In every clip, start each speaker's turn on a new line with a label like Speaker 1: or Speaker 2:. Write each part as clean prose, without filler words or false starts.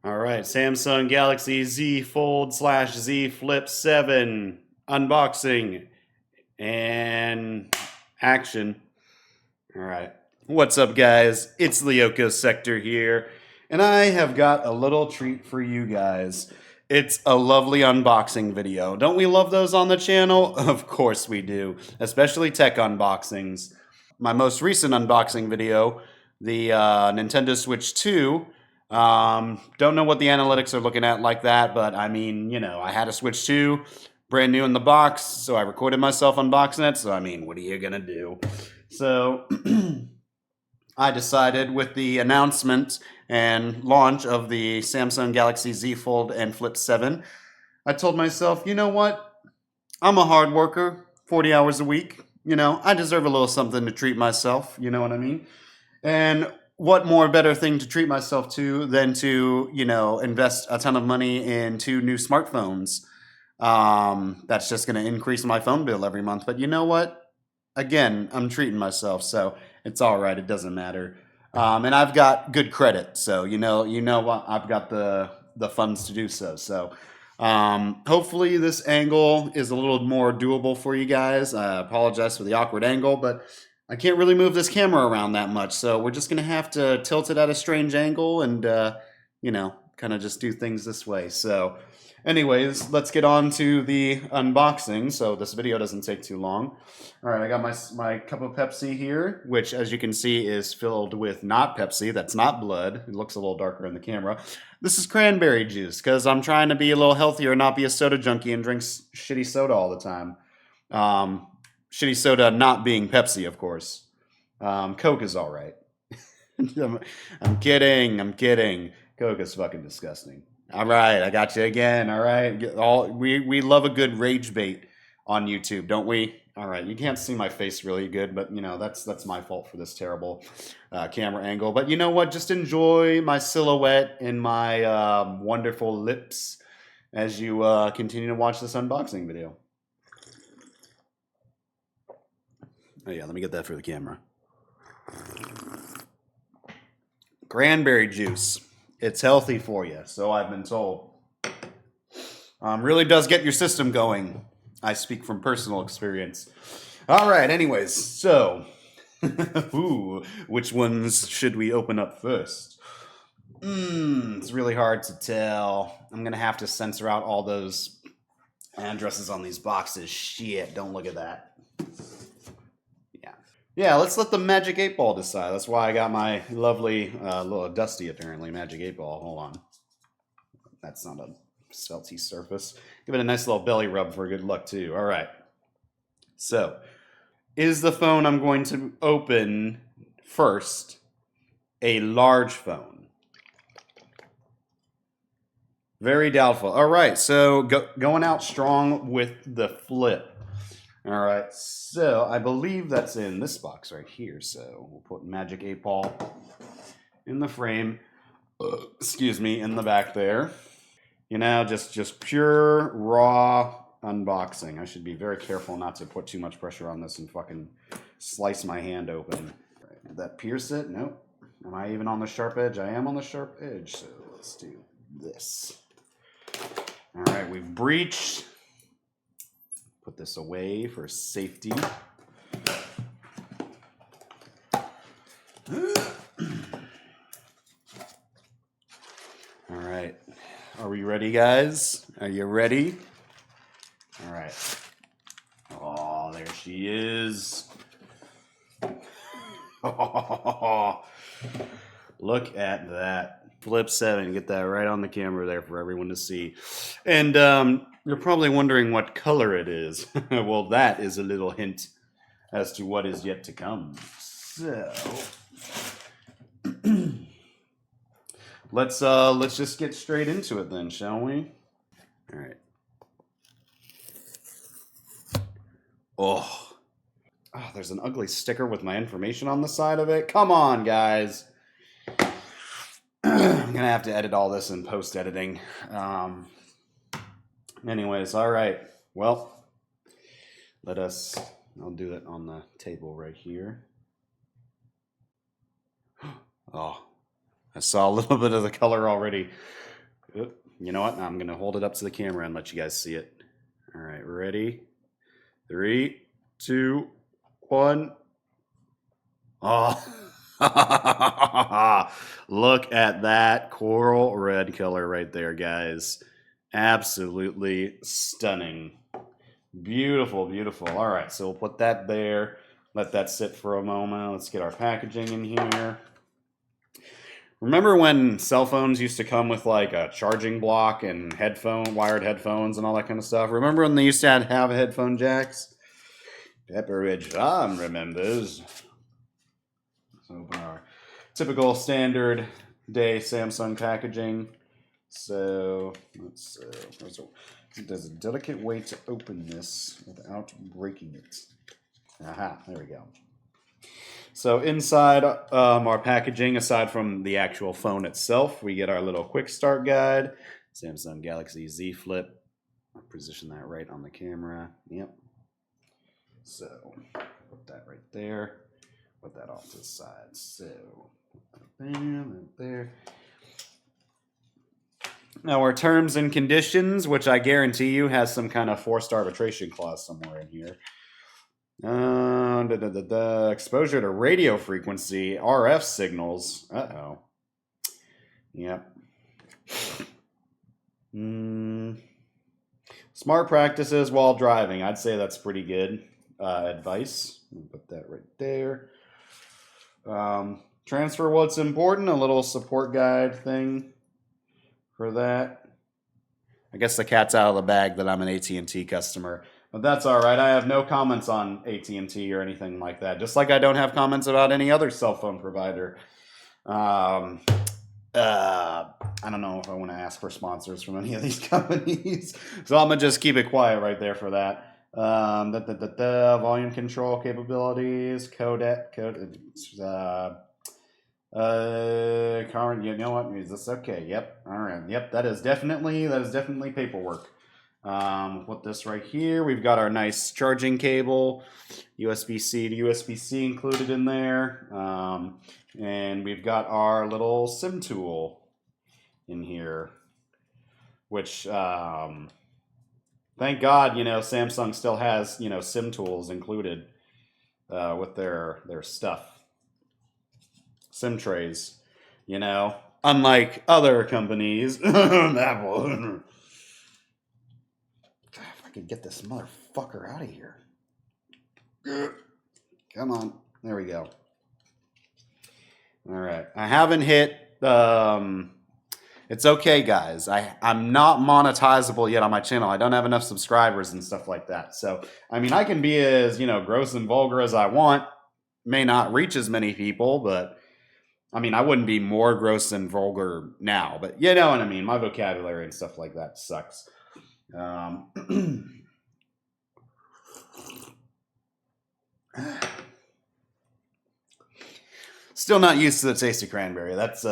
Speaker 1: All right, Samsung Galaxy Z Fold slash Z Flip 7 unboxing and action. All right, what's up, guys? It's Lyoko Sector here, and I have got a little treat for you guys. It's a lovely unboxing video. Don't we love those on the channel? Of course we do, especially tech unboxings. My most recent unboxing video, the Nintendo Switch 2. Don't know what the analytics are looking at like that, but I mean, I had a Switch 2, brand new in the box, so I recorded myself unboxing it. So, I mean, what are you going to do? So, I decided with the announcement and launch of the Samsung Galaxy Z Fold and Flip 7, I told myself, you know what? I'm a hard worker, 40 hours a week. I deserve a little something to treat myself. You know what I mean? And what more better thing to treat myself to than to, invest a ton of money in two new smartphones? That's just going to increase my phone bill every month. But you know what? Again, I'm treating myself, so it's all right. It doesn't matter. And I've got good credit, so you know what? I've got the funds to do so. So hopefully this angle is a little more doable for you guys. I apologize for the awkward angle, but I can't really move this camera around that much, so we're just gonna have to tilt it at a strange angle and kind of just do things this way. So, anyways, let's get on to the unboxing. So this video doesn't take too long. All right, I got my cup of Pepsi here, which, as you can see, is filled with not Pepsi. That's not blood. It looks a little darker in the camera. This is cranberry juice because I'm trying to be a little healthier and not be a soda junkie and drink shitty soda all the time. Um, Shitty soda not being Pepsi, of course. Coke is all right. I'm kidding. I'm kidding. Coke is fucking disgusting. All right, I got you again. All right, we love a good rage bait on YouTube, don't we? All right, you can't see my face really good, but that's my fault for this terrible camera angle. But you know what? Just enjoy my silhouette and my wonderful lips as you continue to watch this unboxing video. Oh yeah, let me get that for the camera. Cranberry juice. It's healthy for you, so I've been told. Really does get your system going. I speak from personal experience. All right, anyways, so ooh, which ones should we open up first? It's really hard to tell. I'm gonna have to censor out all those addresses on these boxes. Shit, don't look at that. Yeah, let's let the Magic 8 Ball decide. That's why I got my lovely, little dusty, apparently, Magic 8 Ball. Hold on. That's not a felty surface. Give it a nice little belly rub for good luck, too. All right. So, is the phone I'm going to open first a large phone? Very doubtful. All right, so going out strong with the Flip. All right, so I believe that's in this box right here. So we'll put Magic 8 Ball in the frame. Excuse me, in the back there. Just pure raw unboxing. I should be very careful not to put too much pressure on this and fucking slice my hand open. Right, did that pierce it? Nope. Am I even on the sharp edge? I am on the sharp edge. So let's do this. All right, we've breached. Put this away for safety. All right. Are we ready, guys? Are you ready? All right. Oh, there she is. Oh, look at that. Flip 7. Get that right on the camera there for everyone to see. And you're probably wondering what color it is. Well, that is a little hint as to what is yet to come. So let's just get straight into it then, shall we? All right. Oh, there's an ugly sticker with my information on the side of it. Come on, guys. I'm gonna have to edit all this in post editing. Anyways, all right. Well, I'll do it on the table right here. Oh, I saw a little bit of the color already. You know what? I'm going to hold it up to the camera and let you guys see it. All right, ready? 3, 2, 1. Oh, look at that coral red color right there, guys. Absolutely stunning. Beautiful, beautiful. All right, so we'll put that there. Let that sit for a moment. Let's get our packaging in here. Remember when cell phones used to come with like a charging block and wired headphones and all that kind of stuff? Remember when they used to have headphone jacks? Pepperidge Farm remembers. Let's open our typical standard day Samsung packaging. So there's a delicate way to open this without breaking it. Aha, there we go. So inside our packaging, aside from the actual phone itself, we get our little quick start guide, Samsung Galaxy Z Flip. I'll position that right on the camera. Yep. So put that right there. Put that off to the side. So there. Now our terms and conditions, which I guarantee you has some kind of forced arbitration clause somewhere in here. Exposure to radio frequency, RF signals. Uh-oh. Yep. Smart practices while driving. I'd say that's pretty good advice. Put that right there. Transfer what's important. A little support guide thing for that. I guess the cat's out of the bag that I'm an AT&T customer. But that's all right. I have no comments on AT&T or anything like that. Just like I don't have comments about any other cell phone provider. I don't know if I want to ask for sponsors from any of these companies. So I'm going to just keep it quiet right there for that. Volume control capabilities, current, you know what? Is this okay? Yep. All right. Yep. That is definitely paperwork. Put this right here. We've got our nice charging cable, USB-C to USB-C included in there. And we've got our little SIM tool in here, which, thank God, Samsung still has, SIM tools included, with their stuff. SIM trays, unlike other companies. Apple. If I could get this motherfucker out of here. Come on. There we go. All right. I haven't hit. It's okay, guys. I'm not monetizable yet on my channel. I don't have enough subscribers and stuff like that. So, I can be as, gross and vulgar as I want. May not reach as many people, but I wouldn't be more gross and vulgar now. But you know what I mean. My vocabulary and stuff like that sucks. Still not used to the taste of cranberry. That's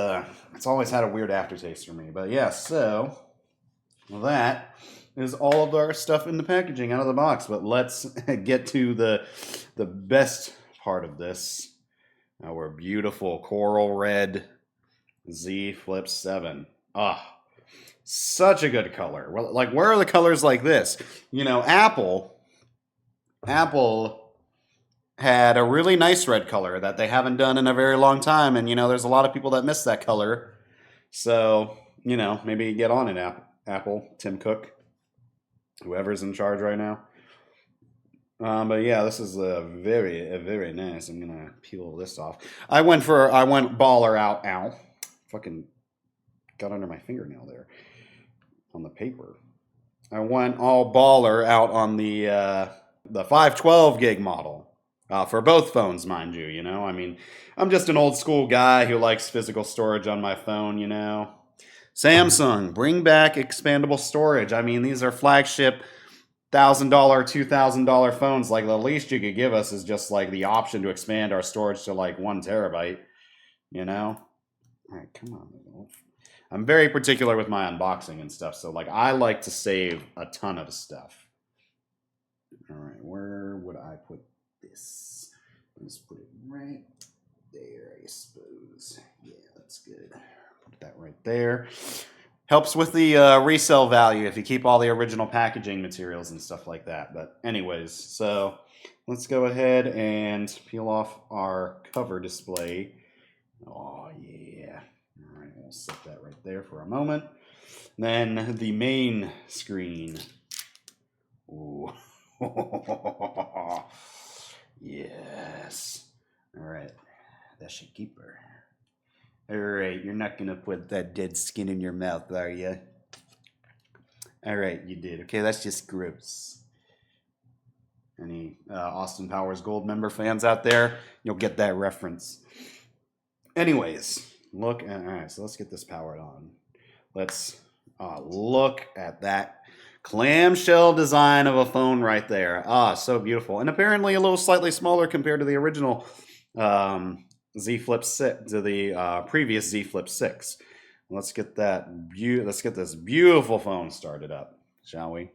Speaker 1: it's always had a weird aftertaste for me. But yeah, so that is all of our stuff in the packaging out of the box. But let's get to the best part of this. Our beautiful coral red Z Flip 7. Such a good color. Well, like, where are the colors like this? Apple had a really nice red color that they haven't done in a very long time. And, there's a lot of people that miss that color. So, maybe get on it, Apple, Tim Cook, whoever's in charge right now. But yeah, this is very nice. I'm going to peel this off. I went baller out. Ow. Fucking got under my fingernail there on the paper. I went all baller out on the 512 gig model. For both phones, mind you, I'm just an old school guy who likes physical storage on my phone, Samsung, bring back expandable storage. These are flagship $1,000, $2,000 phones. Like, the least you could give us is just like the option to expand our storage to like 1 terabyte, All right, come on. I'm very particular with my unboxing and stuff, so like I like to save a ton of stuff. All right, where would I put this? Let's put it right there, I suppose. Yeah, that's good. Put that right there. Helps with the resale value if you keep all the original packaging materials and stuff like that. But anyways, so let's go ahead and peel off our cover display. Oh yeah. All right, we'll set that right there for a moment. Then the main screen. Ooh. Yes. All right. That should keep her. All right, you're not gonna put that dead skin in your mouth, are you? All right, you did. Okay, that's just gross. Any Austin Powers Gold member fans out there? You'll get that reference. Anyways, look. All right, so let's get this powered on. Let's look at that clamshell design of a phone right there. Ah, so beautiful, and apparently a little slightly smaller compared to the original. Z Flip 6 to the previous Z Flip 6. Let's get that let's get this beautiful phone started up, shall we?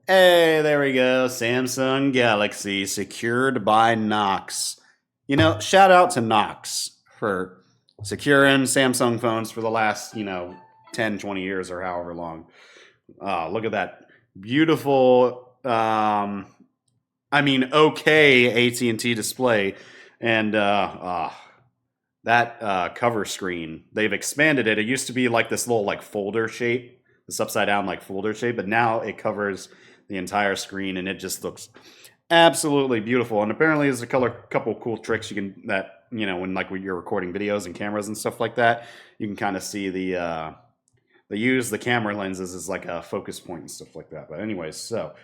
Speaker 1: Hey, there we go. Samsung Galaxy secured by Knox. You know, shout out to Knox for securing Samsung phones for the last, 10, 20 years or however long. Look at that beautiful okay AT&T display, and that cover screen, they've expanded it. It used to be like this little folder shape, this upside down folder shape, but now it covers the entire screen, and it just looks absolutely beautiful. And apparently, there's a couple cool tricks you can when you're recording videos and cameras and stuff like that, you can kind of see they use the camera lenses as like a focus point and stuff like that. But anyways, so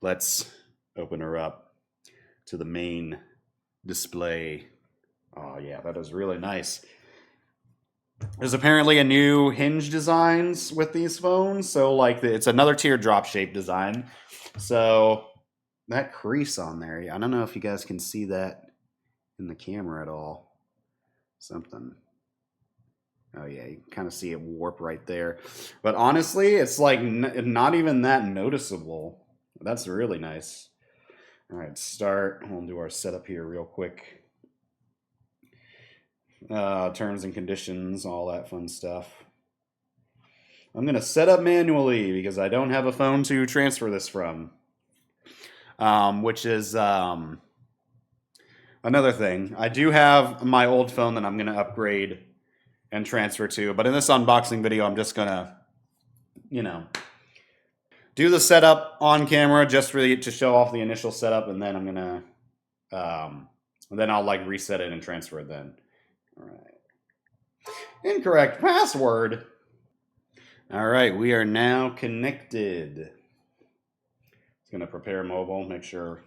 Speaker 1: let's open her up to the main display. Oh yeah, that is really nice. There's apparently a new hinge designs with these phones, so it's another teardrop shaped design. So that crease on there, I don't know if you guys can see that in the camera at all. Something. Oh yeah, you can kind of see it warp right there. But honestly, it's not even that noticeable. That's really nice. All right, start. We'll do our setup here real quick. Terms and conditions, all that fun stuff. I'm going to set up manually because I don't have a phone to transfer this from, which is another thing. I do have my old phone that I'm going to upgrade and transfer to, but in this unboxing video, I'm just going to, do the setup on camera just to show off the initial setup, and then I'm going to, then I'll reset it and transfer it then. All right. Incorrect password. All right, we are now connected. It's going to prepare mobile, make sure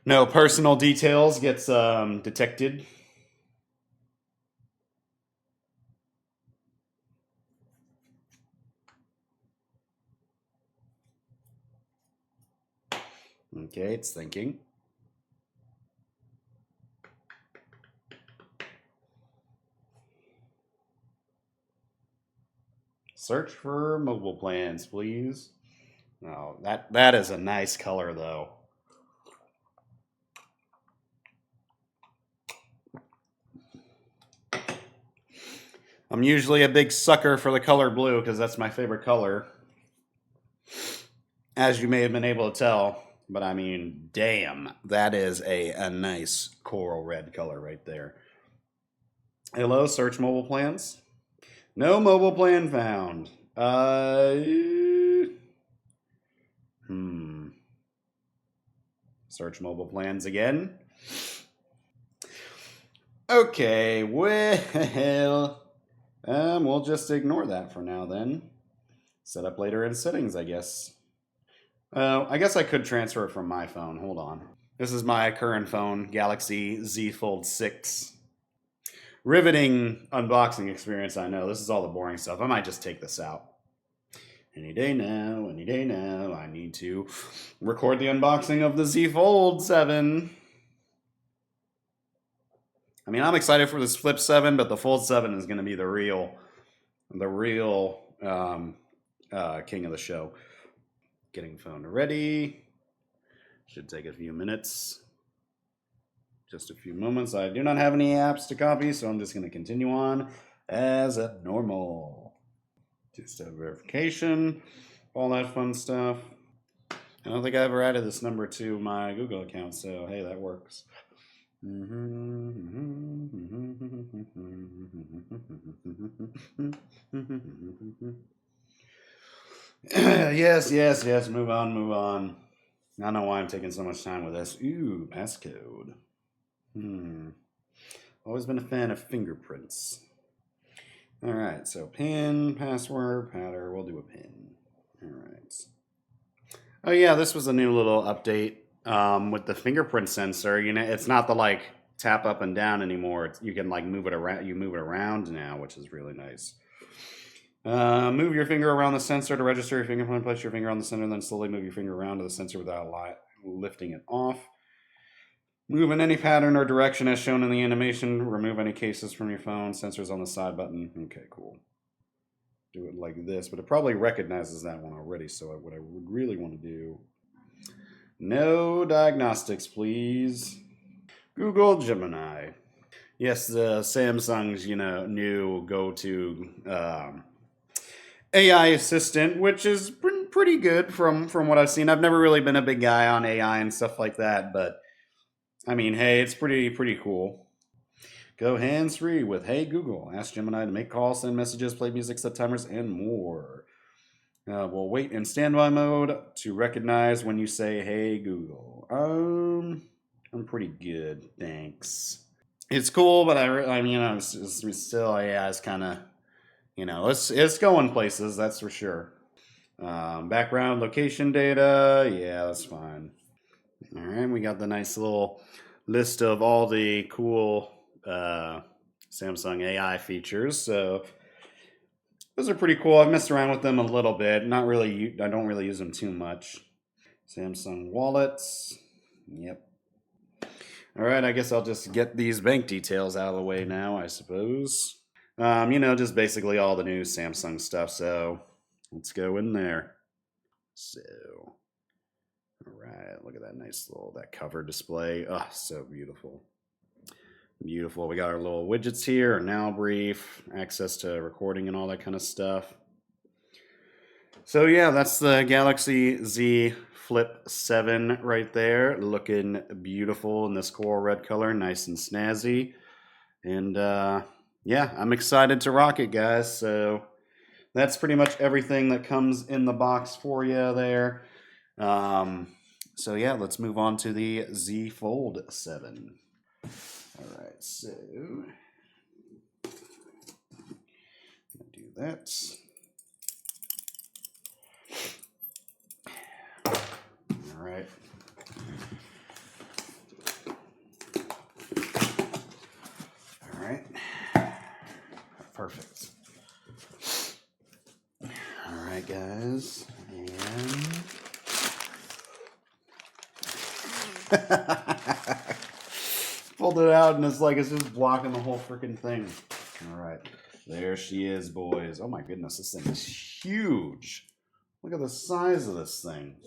Speaker 1: no personal details gets detected. Okay, it's thinking. Search for mobile plans, please. Oh, that is a nice color, though. I'm usually a big sucker for the color blue because that's my favorite color, as you may have been able to tell. But I mean, damn, that is a nice coral red color right there. Hello, search mobile plans. No mobile plan found. Search mobile plans again. Okay, well, we'll just ignore that for now then. Set up later in settings, I guess. I guess I could transfer it from my phone. Hold on. This is my current phone, Galaxy Z Fold 6. Riveting unboxing experience, I know. This is all the boring stuff. I might just take this out. Any day now, I need to record the unboxing of the Z Fold 7. I mean, I'm excited for this Flip 7, but the Fold 7 is going to be the real king of the show. Getting phone ready. Should take a few minutes. just a few moments. I do not have any apps to copy, so I'm just going to continue on as normal. Two-step verification, all that fun stuff. I don't think I ever added this number to my Google account, so hey, that works. Yes. Move on. I don't know why I'm taking so much time with this. Ooh, passcode. Always been a fan of fingerprints. All right, so pin, password, pattern. We'll do a pin. All right. Oh yeah, this was a new little update with the fingerprint sensor. You know, it's not the like tap up and down anymore. You can like move it around. You move it around now, which is really nice. Move your finger around the sensor to register your fingerprint. Place your finger on the center, then slowly move your finger around to the sensor without lifting it off. Move in any pattern or direction as shown in the animation. Remove any cases from your phone. Sensors on the side button. Okay, cool. Do it like this, but it probably recognizes that one already. So what I would really want to do, no diagnostics, please. Google Gemini. Yes, the Samsung's new go-to AI assistant, which is pretty good from what I've seen. I've never really been a big guy on AI and stuff like that, but I mean, hey, it's pretty cool. Go hands-free with Hey Google. Ask Gemini to make calls, send messages, play music, set timers, and more. We'll wait in standby mode to recognize when you say Hey Google. I'm pretty good, thanks. It's cool, but I mean, it's still AI is kind of, it's going places, that's for sure. Background location data, yeah, that's fine. All right, we got the nice little list of all the cool Samsung AI features. So those are pretty cool. I've messed around with them a little bit. Not really. I don't really use them too much. Samsung wallets. Yep. All right. I guess I'll just get these bank details out of the way now, I suppose. Just basically all the new Samsung stuff. So let's go in there. So. All right, look at that nice that cover display. Oh, so beautiful. Beautiful. We got our little widgets here, our now brief, access to recording and all that kind of stuff. So yeah, that's the Galaxy Z Flip 7 right there, looking beautiful in this coral red color, nice and snazzy. And yeah, I'm excited to rock it, guys. So that's pretty much everything that comes in the box for you there. So yeah, let's move on to the Z Fold 7. All right, so do that. All right. All right. Perfect. All right, guys. And pulled it out and it's like it's just blocking the whole freaking thing. All right, there she is, boys. Oh my goodness, this thing is huge. Look at the size of this thing.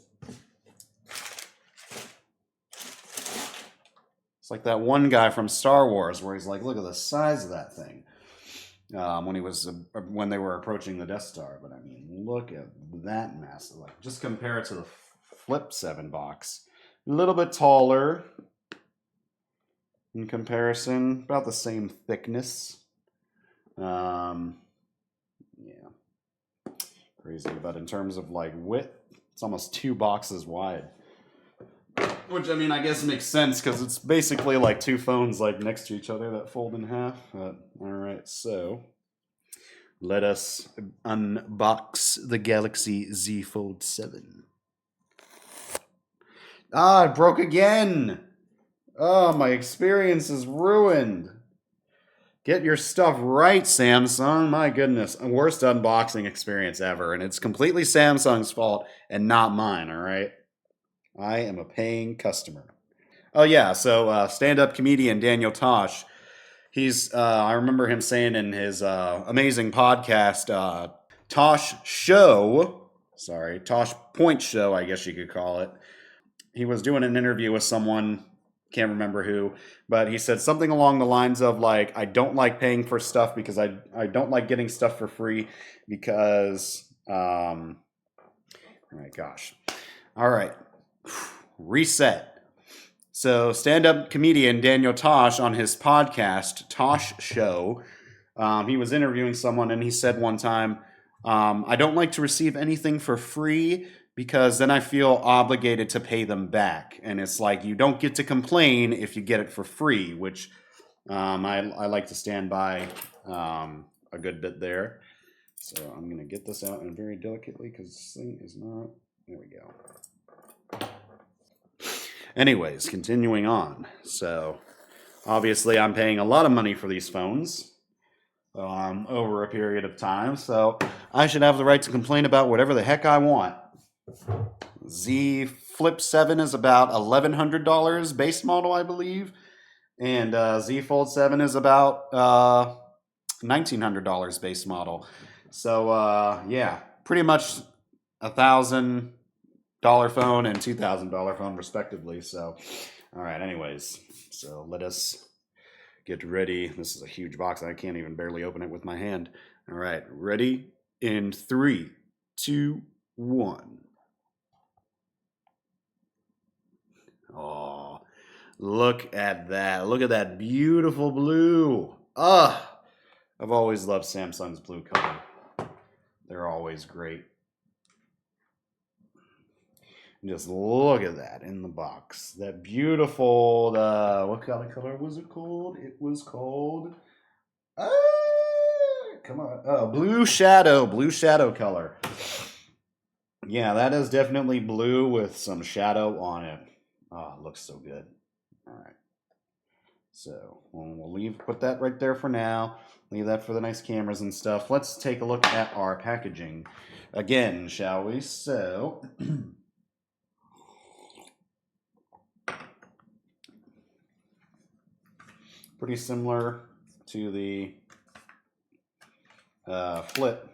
Speaker 1: It's like that one guy from Star Wars where he's like, look at the size of that thing. When they were approaching the Death Star. But I mean, look at that massive. Like, just compare it to the Flip 7 box. A little bit taller in comparison, about the same thickness. Yeah, crazy. But in terms of like width, it's almost 2 boxes wide. Which, I mean, I guess makes sense because it's basically like 2 phones like next to each other that fold in half. But, all right, so let us unbox the Galaxy Z Fold 7. Ah, it broke again. Oh, my experience is ruined. Get your stuff right, Samsung. My goodness. Worst unboxing experience ever. And it's completely Samsung's fault and not mine, all right? I am a paying customer. Oh, yeah. So stand-up comedian Daniel Tosh, I remember him saying in his amazing podcast, Tosh Point Show, I guess you could call it. He was doing an interview with someone can't remember who, but he said something along the lines of like, I don't like paying for stuff because I don't like getting stuff for free because, oh my gosh. All right. Reset. So, stand-up comedian Daniel Tosh on his podcast, Tosh Show, he was interviewing someone and he said one time, I don't like to receive anything for free because then I feel obligated to pay them back. And it's like you don't get to complain if you get it for free, which I like to stand by a good bit there. So I'm going to get this out and very delicately because this thing is not. There we go. Anyways, continuing on. So obviously I'm paying a lot of money for these phones over a period of time. So I should have the right to complain about whatever the heck I want. Z Flip 7 is about $1,100 base model, I believe. And Z Fold 7 is about $1,900 base model. So yeah, pretty much $1,000 phone and $2,000 phone respectively. So all right, anyways, so let us get ready. This is a huge box. I can't even barely open it with my hand. All right, ready? In 3, 2, 1. Oh, look at that. Look at that beautiful blue. I've always loved Samsung's blue color. They're always great. Just look at that in the box. That beautiful, what kind of color was it called? It was called, come on. Oh, blue shadow color. Yeah, that is definitely blue with some shadow on it. Oh, it looks so good. All right. So we'll put that right there for now. Leave that for the nice cameras and stuff. Let's take a look at our packaging again, shall we? So pretty similar to the Flip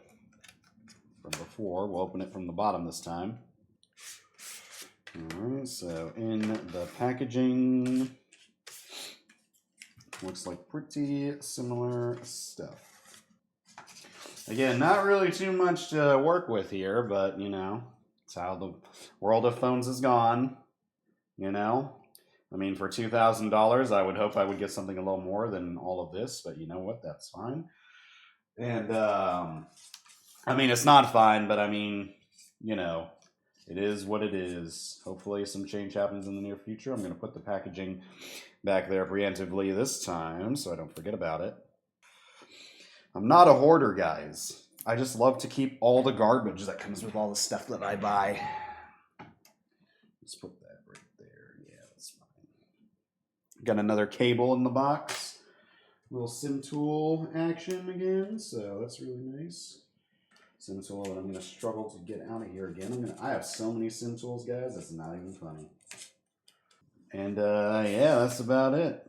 Speaker 1: from before. We'll open it from the bottom this time. All right, so in the packaging, looks like pretty similar stuff. Again, not really too much to work with here, but you know, it's how the world of phones has gone. You know, I mean, for $2,000, I would hope I would get something a little more than all of this, but you know what? That's fine. And I mean, it's not fine, but I mean, you know, it is what it is. Hopefully some change happens in the near future. I'm going to put the packaging back there preemptively this time so I don't forget about it. I'm not a hoarder, guys. I just love to keep all the garbage that comes with all the stuff that I buy. Let's put that right there. Yeah, that's fine. Got another cable in the box. Little SIM tool action again, so that's really nice. SIM tool that I'm going to struggle to get out of here again. I have so many SIM tools, guys, it's not even funny. And yeah, that's about it.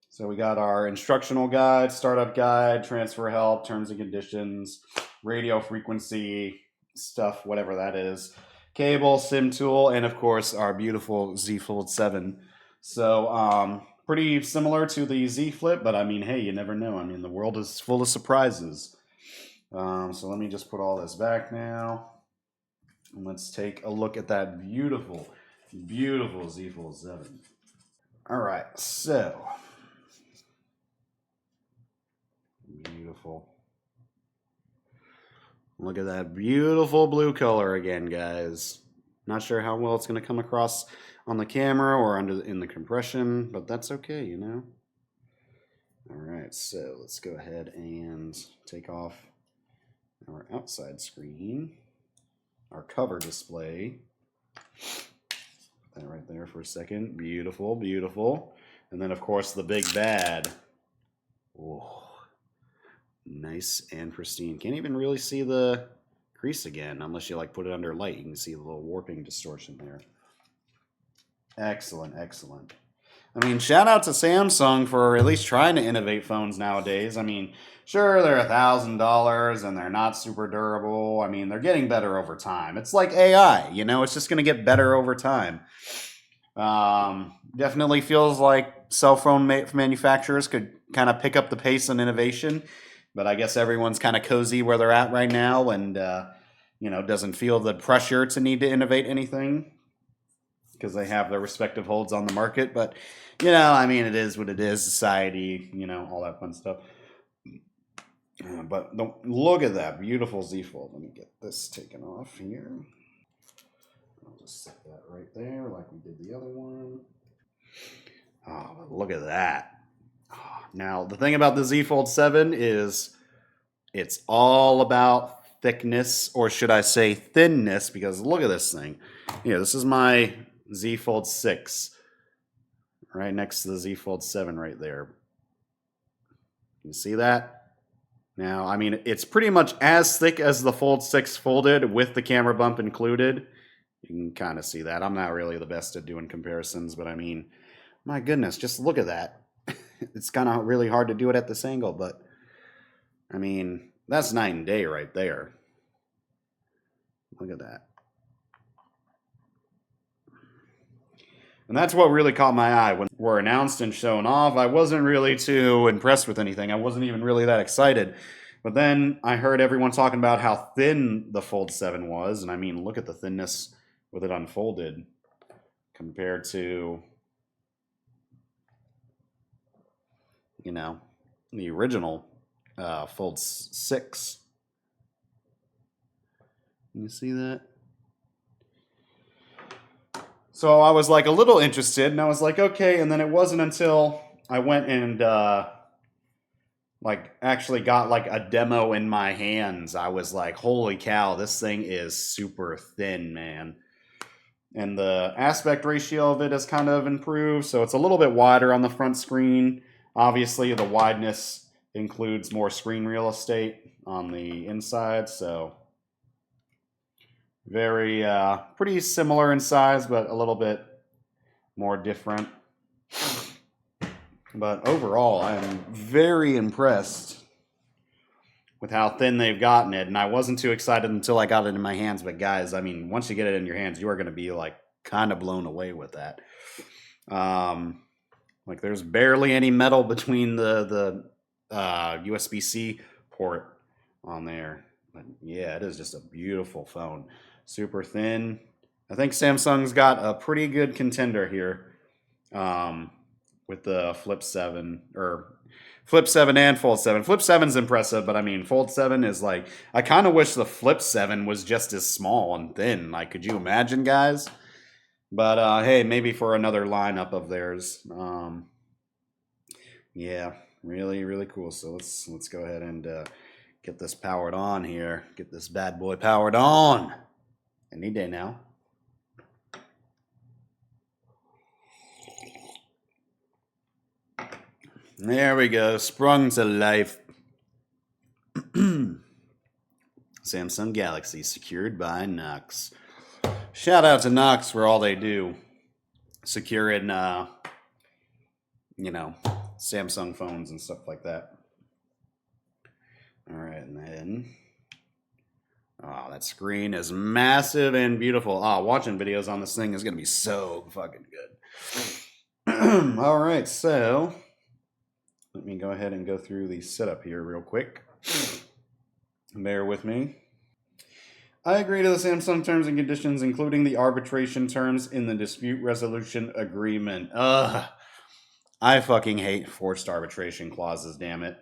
Speaker 1: So we got our instructional guide, startup guide, transfer help, terms and conditions, radio frequency stuff, whatever that is, cable, SIM tool, and of course our beautiful Z Fold 7. So pretty similar to the Z Flip, but I mean, hey, you never know. I mean, the world is full of surprises. So let me just put all this back now. And let's take a look at that beautiful, beautiful Z Fold 7. All right, so beautiful. Look at that beautiful blue color again, guys. Not sure how well it's going to come across on the camera or in the compression, but that's okay, you know. All right, so let's go ahead and take off our outside screen, our cover display. Put that right there for a second. Beautiful, beautiful. And then, of course, the big bad. Whoa. Nice and pristine. Can't even really see the crease again unless you like put it under light. You can see the little warping distortion there. Excellent, excellent. I mean, shout out to Samsung for at least trying to innovate phones nowadays. I mean, sure, they're $1,000 and they're not super durable. I mean, they're getting better over time. It's like AI, you know, it's just going to get better over time. Definitely feels like cell phone manufacturers could kind of pick up the pace on innovation, but I guess everyone's kind of cozy where they're at right now, and doesn't feel the pressure to need to innovate anything because they have their respective holds on the market. But I mean, it is what it is. Society, all that fun stuff. But don't look at that beautiful Z Fold. Let me get this taken off here. I'll just set that right there like we did the other one. Oh, look at that. Now, the thing about the Z Fold 7 is it's all about thickness, or should I say thinness, because look at this thing. This is my Z Fold 6 right next to the Z Fold 7 right there. You see that? Now, I mean, it's pretty much as thick as the Fold 6 folded with the camera bump included. You can kind of see that. I'm not really the best at doing comparisons, but I mean, my goodness, just look at that. It's kind of really hard to do it at this angle, but I mean, that's night and day right there. Look at that. And that's what really caught my eye when were announced and shown off. I wasn't really too impressed with anything. I wasn't even really that excited. But then I heard everyone talking about how thin the Fold 7 was. And I mean, look at the thinness with it unfolded compared to, the original Fold 6. You see that? So I was like a little interested, and I was like, okay. And then it wasn't until I went and actually got like a demo in my hands. I was like, holy cow, this thing is super thin, man. And the aspect ratio of it has kind of improved, so it's a little bit wider on the front screen. Obviously, the wideness includes more screen real estate on the inside, so very pretty similar in size, but a little bit more different. But overall, I'm very impressed with how thin they've gotten it, and I wasn't too excited until I got it in my hands. But guys, I mean, once you get it in your hands, you are going to be like kind of blown away with that. Like there's barely any metal between the USB-C port on there. But yeah, it is just a beautiful phone. Super thin. I think Samsung's got a pretty good contender here with the Flip 7 or Flip 7 and Fold 7. Flip 7's impressive, but I mean, Fold 7 is like, I kind of wish the Flip 7 was just as small and thin. Like, could you imagine, guys? But hey, maybe for another lineup of theirs. Yeah, really, really cool. So let's go ahead and get this powered on here. Get this bad boy powered on. Any day now. There we go. Sprung to life. Samsung Galaxy secured by Knox. Shout out to Knox for all they do. Securing, Samsung phones and stuff like that. All right, and then, oh, that screen is massive and beautiful. Oh, watching videos on this thing is going to be so fucking good. All right, so let me go ahead and go through the setup here real quick. Bear with me. I agree to the Samsung terms and conditions, including the arbitration terms in the dispute resolution agreement. Ugh. I fucking hate forced arbitration clauses, damn it.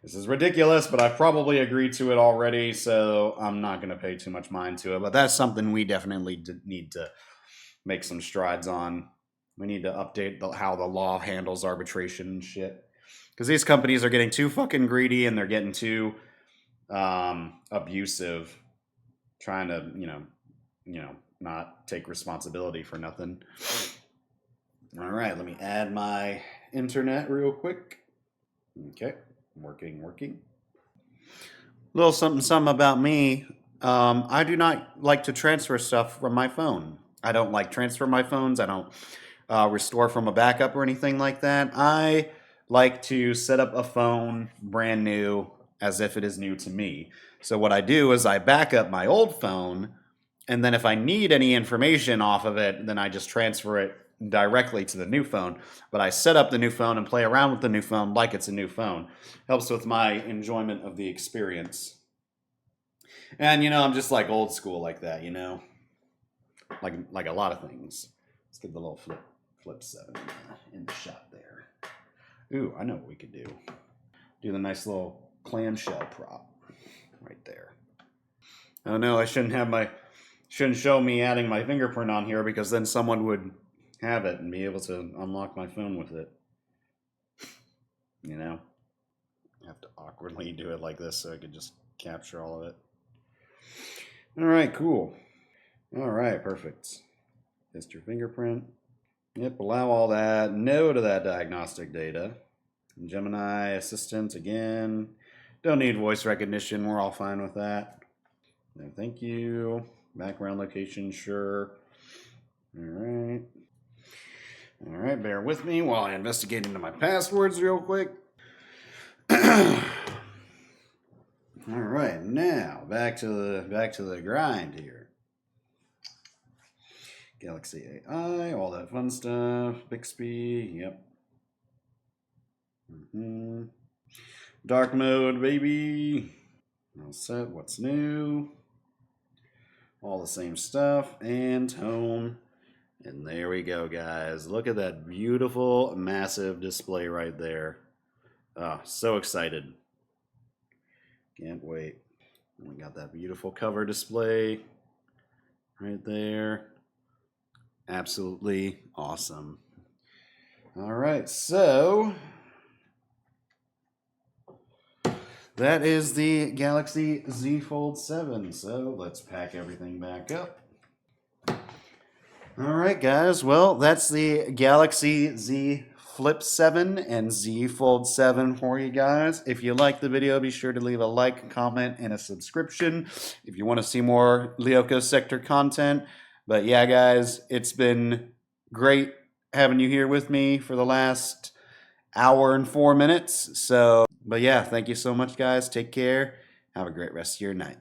Speaker 1: This is ridiculous, but I've probably agreed to it already, so I'm not going to pay too much mind to it. But that's something we definitely need to make some strides on. We need to update how the law handles arbitration and shit. Because these companies are getting too fucking greedy and they're getting too abusive, trying to, not take responsibility for nothing. All right, let me add my internet real quick. Okay, working. Little something about me. I do not like to transfer stuff from my phone. I don't like transfer my phones. I don't restore from a backup or anything like that. I like to set up a phone brand new as if it is new to me. So what I do is I back up my old phone And then if I need any information off of it, then I just transfer it directly to the new phone. But I set up the new phone and play around with the new phone like it's a new phone. Helps with my enjoyment of the experience. And I'm just like old school like that, like a lot of things. Let's get the little flip 7 in the shot there. Ooh, I know what we could do. Do the nice little clamshell prop right there. Oh no, I shouldn't show me adding my fingerprint on here, because then someone would have it and be able to unlock my phone with it. I have to awkwardly do it like this so I could just capture all of it. All right, cool. All right, perfect. Just your fingerprint. Yep, allow all that. No to that diagnostic data. Gemini Assistant again. Don't need voice recognition. We're all fine with that. No, thank you. Background location, sure. All right. All right, bear with me while I investigate into my passwords real quick. All right, now back to the grind here. Galaxy AI, all that fun stuff. Bixby, yep. Dark mode, baby. All set. What's new? All the same stuff. And home. And there we go, guys. Look at that beautiful, massive display right there. Oh, so excited. Can't wait. And we got that beautiful cover display right there. Absolutely awesome. All right, so that is the Galaxy Z Fold 7. So let's pack everything back up. All right, guys. Well, that's the Galaxy Z Flip 7 and Z Fold 7 for you guys. If you like the video, be sure to leave a like, comment, and a subscription if you want to see more Lyoko Sector content. But yeah, guys, it's been great having you here with me for the last hour and 4 minutes. But yeah, thank you so much, guys. Take care. Have a great rest of your night.